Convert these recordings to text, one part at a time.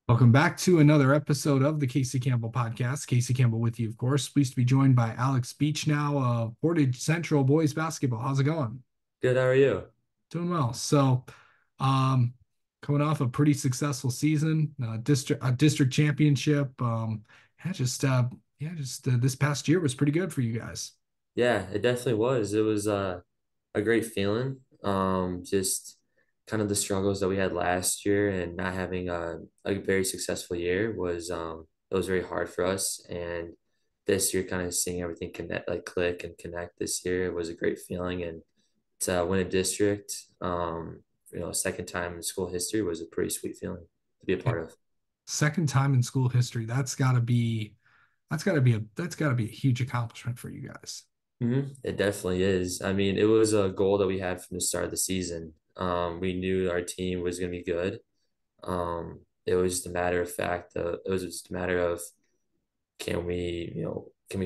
Welcome back to another episode of the Casey Campbell podcast. Casey Campbell with you, of course. Pleased to be joined by Alex Beachnau of Portage Central Boys Basketball. How's it going? Good, how are you? Doing well. Um, coming off a pretty successful season, district championship. Yeah, just this past year was pretty good for you guys. Yeah, it definitely was. It was a great feeling. Just kind of the struggles that we had last year and not having a very successful year it was very hard for us. And this year, kind of seeing everything connect, like click and connect this year, it was a great feeling. And to win a district, second time in school history was a pretty sweet feeling to be a Yeah. part of. Second time in school history. That's gotta be a huge accomplishment for you guys. It definitely is. I mean, it was a goal that we had from the start of the season. We knew our team was going to be good. It was just a matter of fact. It was just a matter of can we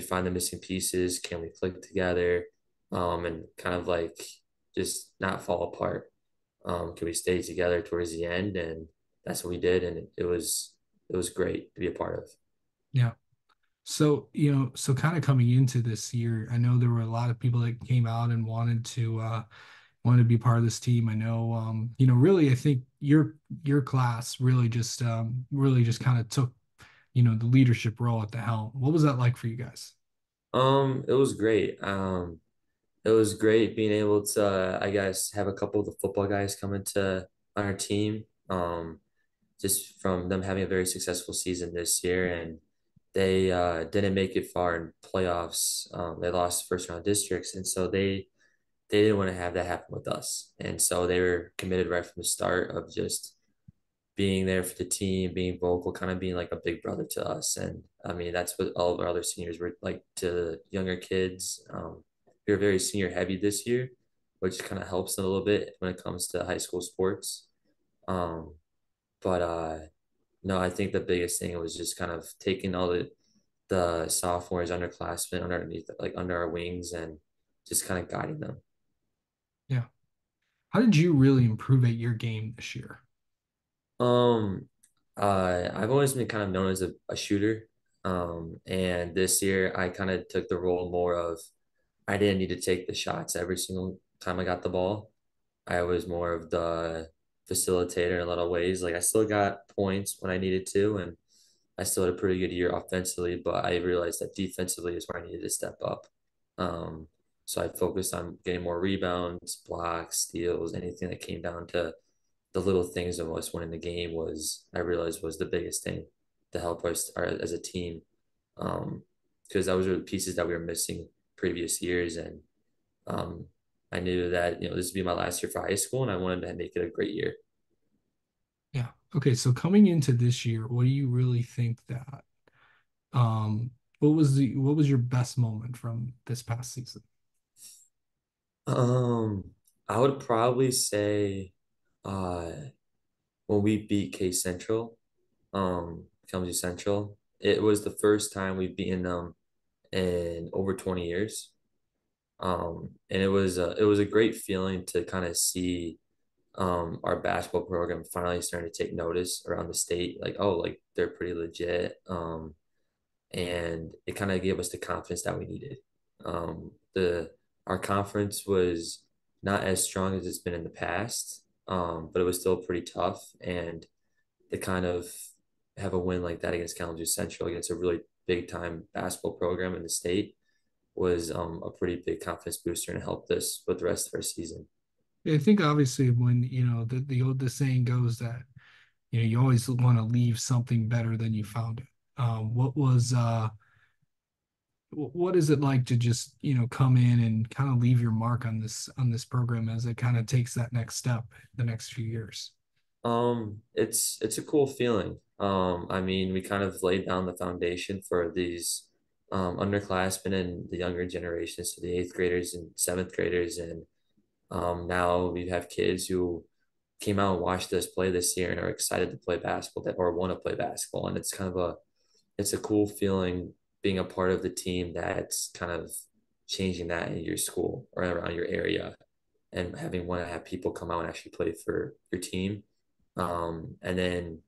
find the missing pieces? Can we click together? And kind of like just not fall apart. Can we stay together towards the end? And that's what we did, and it was great to be a part of. Yeah. So kind of coming into this year, I know there were a lot of people that came out and wanted to be part of this team. I know really I think your class really just kind of took, the leadership role at the helm. What was that like for you guys? It was great. It was great being able to, I guess, have a couple of the football guys come into our team. Just from them having a very successful season this year, and they didn't make it far in playoffs. They lost first round districts, and so they didn't want to have that happen with us. And so they were committed right from the start of just being there for the team, being vocal, kind of being like a big brother to us. And I mean, that's what all of our other seniors were like to younger kids. We were very senior heavy this year, which kind of helps a little bit when it comes to high school sports. Um, but no, I think the biggest thing was just kind of taking all the sophomores, underclassmen underneath, like under our wings, and just kind of guiding them. Yeah. How did you really improve at your game this year? Um, I've always been kind of known as a shooter. And this year I kind of took the role more of I didn't need to take the shots every single time I got the ball. I was more of the facilitator in a lot of ways. Like I still got points when I needed to, and I still had a pretty good year offensively, but I realized that defensively is where I needed to step up. Um, so I focused on getting more rebounds, blocks, steals, anything that came down to the little things of us winning the game was I realized was the biggest thing to help us as a team. Because those were the pieces that we were missing previous years. And um, I knew that, this would be my last year for high school and I wanted to make it a great year. Yeah. Okay, so coming into this year, what do you really think that um what was your best moment from this past season? I would probably say uh, when we beat K Central, Kalamazoo Central, it was the first time we've beaten them in over 20 years. And it was a great feeling to kind of see our basketball program finally starting to take notice around the state, like, oh, like they're pretty legit. And it kind of gave us the confidence that we needed. The Our conference was not as strong as it's been in the past, but it was still pretty tough. And to kind of have a win like that against Kalamazoo Central, against a really big time basketball program in the state, was a pretty big confidence booster and helped us with the rest of our season. I think obviously when the saying goes that you always want to leave something better than you found it. What is it like to just come in and kind of leave your mark on this program as it kind of takes that next step the next few years? It's a cool feeling. I mean, we kind of laid down the foundation for these underclassmen and the younger generations, so the eighth graders and seventh graders, and now we have kids who came out and watched us play this year and are excited to play basketball or want to play basketball, and it's a cool feeling being a part of the team that's kind of changing that in your school or around your area and having want to have people come out and actually play for your team. And then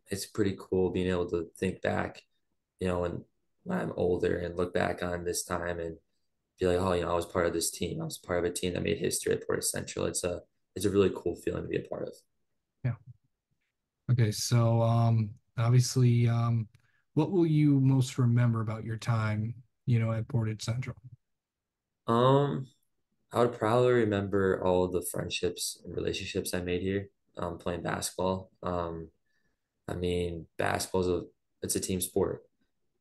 it's pretty cool being able to think back, when I'm older and look back on this time and be like, oh, I was part of this team. I was part of a team that made history at Portage Central. It's a really cool feeling to be a part of. Yeah. Okay, so obviously what will you most remember about your time, at Portage Central? Um, I would probably remember all the friendships and relationships I made here, playing basketball. I mean, it's a team sport,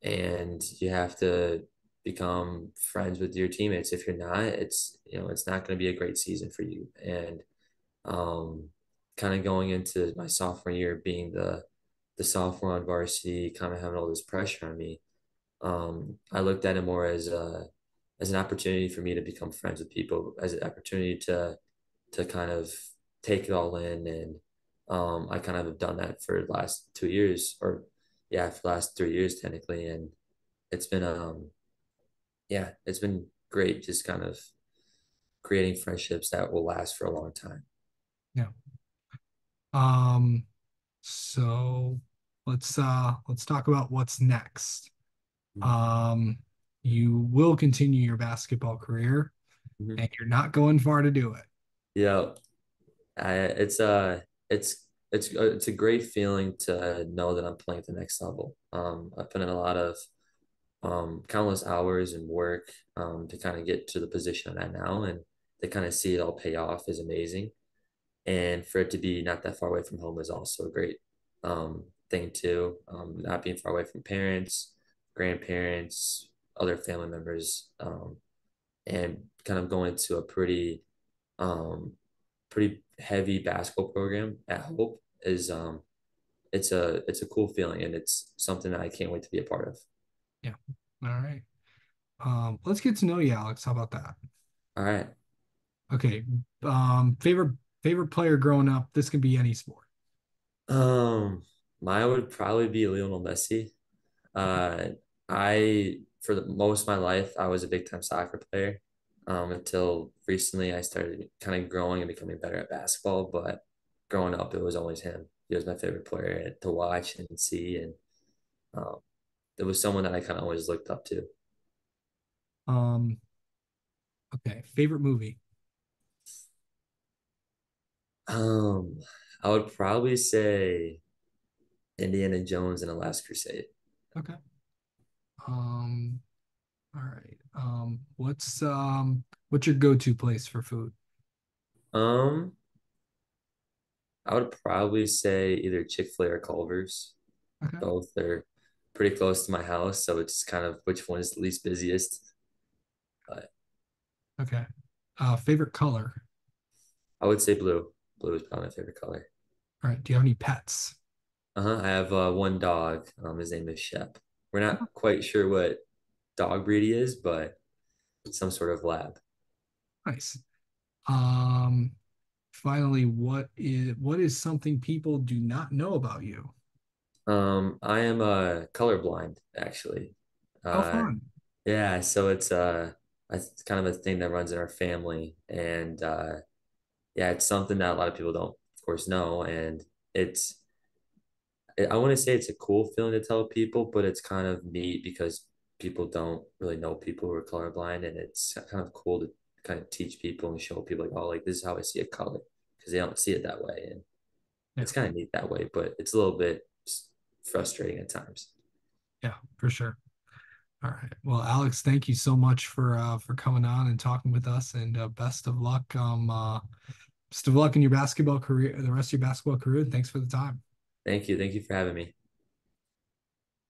and you have to become friends with your teammates. If you're not, it's not going to be a great season for you. And um, kind of going into my sophomore year, being the sophomore on varsity, kind of having all this pressure on me, I looked at it more as an opportunity for me to become friends with people, as an opportunity to kind of take it all in. And I kind of have done that for the last 2 years, or yeah, for the last 3 years technically. And it's been yeah, it's been great just kind of creating friendships that will last for a long time. Yeah. Um, so let's talk about what's next. Um, you will continue your basketball career Mhm. and you're not going far to do it. Yeah, it's a great feeling to know that I'm playing at the next level. I put in a lot of countless hours and work to kind of get to the position I'm at now, and to kind of see it all pay off is amazing. And for it to be not that far away from home is also a great thing too. Not being far away from parents, grandparents, other family members, and kind of going to a um, pretty heavy basketball program at Hope is it's a cool feeling, and it's something that I can't wait to be a part of. Yeah. All right. Let's get to know you, Alex. How about that? All right. Okay. Favorite player growing up. This could be any sport. Um, Mine would probably be Lionel Messi. Uh, I for the most of my life I was a big time soccer player. Until recently I started kind of growing and becoming better at basketball. But growing up, it was always him. He was my favorite player to watch and see, and um, it was someone that I kind of always looked up to. Um, okay. Favorite movie. Um, I would probably say Indiana Jones and the Last Crusade. Okay. Um, all right. What's your go-to place for food? Um, I would probably say either Chick-fil-A or Culver's. Okay. Both are pretty close to my house, so it's kind of which one is the least busiest. But Okay. Favorite color. I would say blue. Blue is probably my favorite color. All right. Do you have any pets? I have one dog. His name is Shep. We're not quite sure what dog breed he is, but some sort of lab. Nice. Um, Finally, what is something people do not know about you? I am colorblind actually. How Uh, fun. yeah, so it's kind of a thing that runs in our family, and yeah, it's something that a lot of people don't, of course, know, and it's I want to say it's a cool feeling to tell people, but it's kind of neat because people don't really know people who are colorblind, and it's kind of cool to kind of teach people and show people like, oh, like this is how I see a color because they don't see it that way, and Yeah, it's kind of neat that way, but it's a little bit frustrating at times. yeah, for sure. All right. Well, Alex, thank you so much for coming on and talking with us, and best of luck. Best of luck in your basketball career, the rest of your basketball career. Thanks for the time. Thank you for having me.